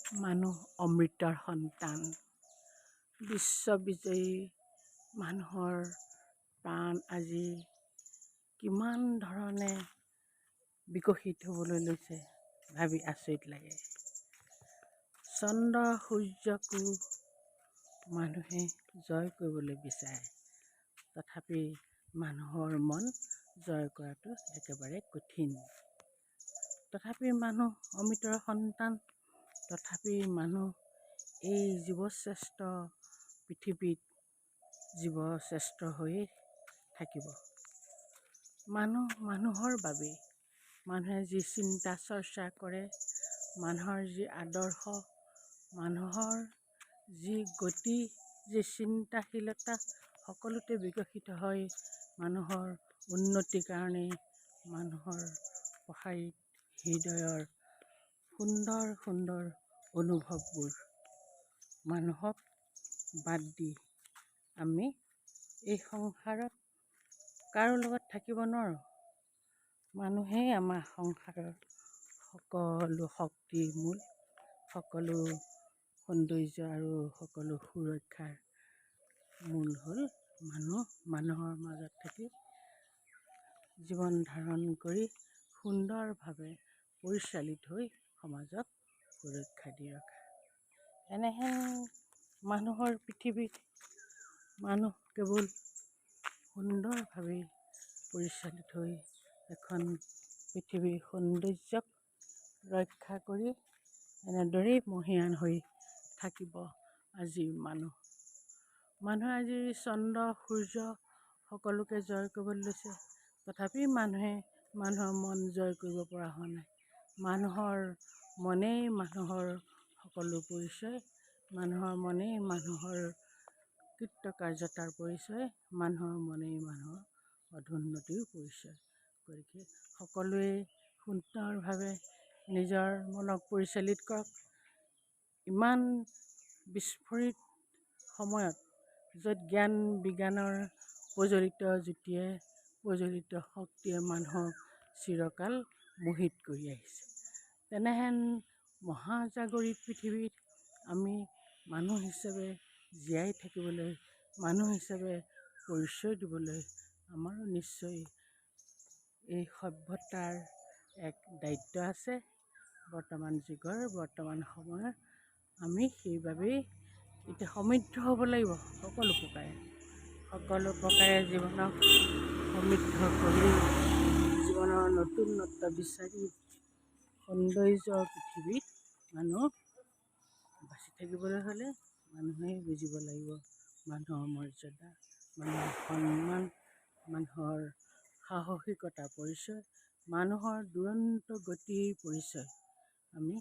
মানুহ অমৃতৰ সন্তান। বিশ্ববিজয়ী মানুহৰ প্ৰাণ আজি কিমান ধৰণে বিকশিত হ'বলৈ লৈছে ভাবি আচৰিত লাগে। চন্দ্ৰ সূৰ্যকো মানুহে জয় কৰিবলৈ বিচাৰে, তথাপি মানুহৰ মন জয় কৰাটো একেবাৰে কঠিন। তথাপি মানুহ অমৃতৰ সন্তান, তথাপি মানুহ এই জীৱশ্ৰেষ্ঠ পৃথিৱীত জীৱশ্ৰেষ্ঠ হৈয়ে থাকিব। মানুহ মানুহৰ বাবেই। মানুহে যি চিন্তা চৰ্চা কৰে, মানুহৰ যি আদৰ্শ, মানুহৰ যি গতি, যি চিন্তাশীলতা সকলোতে বিকশিত হয় মানুহৰ উন্নতিৰ কাৰণে। মানুহৰ প্ৰসাৰিত হৃদয়ৰ সুন্দৰ সুন্দৰ অনুভৱবোৰ মানুহক বাদ দি আমি এই সংসাৰত কাৰো লগত থাকিব নোৱাৰোঁ। মানুহেই আমাৰ সংসাৰৰ সকলো শক্তিৰ মূল, সকলো সৌন্দৰ্য আৰু সকলো সুৰক্ষাৰ মূল হ'ল মানুহ। মানুহৰ মাজত থাকি জীৱন ধাৰণ কৰি সুন্দৰভাৱে পৰিচালিত হৈ সমাজক সুৰক্ষা দি ৰখা। এনেহেন মানুহৰ পৃথিৱীত মানুহ কেৱল সুন্দৰভাৱে পৰিচালিত হৈ এখন পৃথিৱীৰ সৌন্দৰ্যক ৰক্ষা কৰি এনেদৰেই মহীয়ান হৈ থাকিব আজিৰ মানুহ। মানুহে আজি চন্দ্ৰ সূৰ্য সকলোকে জয় কৰিবলৈ লৈছে, তথাপি মানুহে মানুহৰ মন জয় কৰিব পৰা হোৱা নাই। মানুহৰ মনেই মানুহৰ সকলো পৰিচয়, মানুহৰ মনেই মানুহৰ কৃতকাৰ্যতাৰ পৰিচয়, মানুহৰ মনেই মানুহৰ অধোন্নতিৰ পৰিচয়। গতিকে সকলোৱে সুন্দৰভাৱে নিজৰ মনক পৰিচালিত কৰক। ইমান বিস্ফোৰিত সময়ত, য'ত জ্ঞান বিজ্ঞানৰ প্ৰজ্বলিত জ্যোতিয়ে, প্ৰজ্বলিত শক্তিয়ে মানুহক চিৰকাল মোহিত কৰি আহিছে, তেনেহেন মহাজাগৰিক পৃথিৱীত আমি মানুহ হিচাপে জীয়াই থাকিবলৈ, মানুহ হিচাপে পৰিচয় দিবলৈ আমাৰো নিশ্চয় এই সভ্যতাৰ এক দায়িত্ব আছে। বৰ্তমান যুগৰ, বৰ্তমান সময়ৰ আমি সেইবাবেই এতিয়া সমৃদ্ধ হ'ব লাগিব সকলো প্ৰকাৰে। সকলো প্ৰকাৰে জীৱনক সমৃদ্ধ কৰি জীৱনৰ নতুনত্ব বিচাৰি সৌন্দৰ্যৰ পৃথিৱীত মানুহ বাচি থাকিবলৈ হ'লে মানুহে বুজিব লাগিব মানুহৰ মৰ্যাদা, মানুহৰ সন্মান, মানুহৰ সাহসিকতাৰ পৰিচয়, মানুহৰ দুৰন্ত গতিৰ পৰিচয় আমি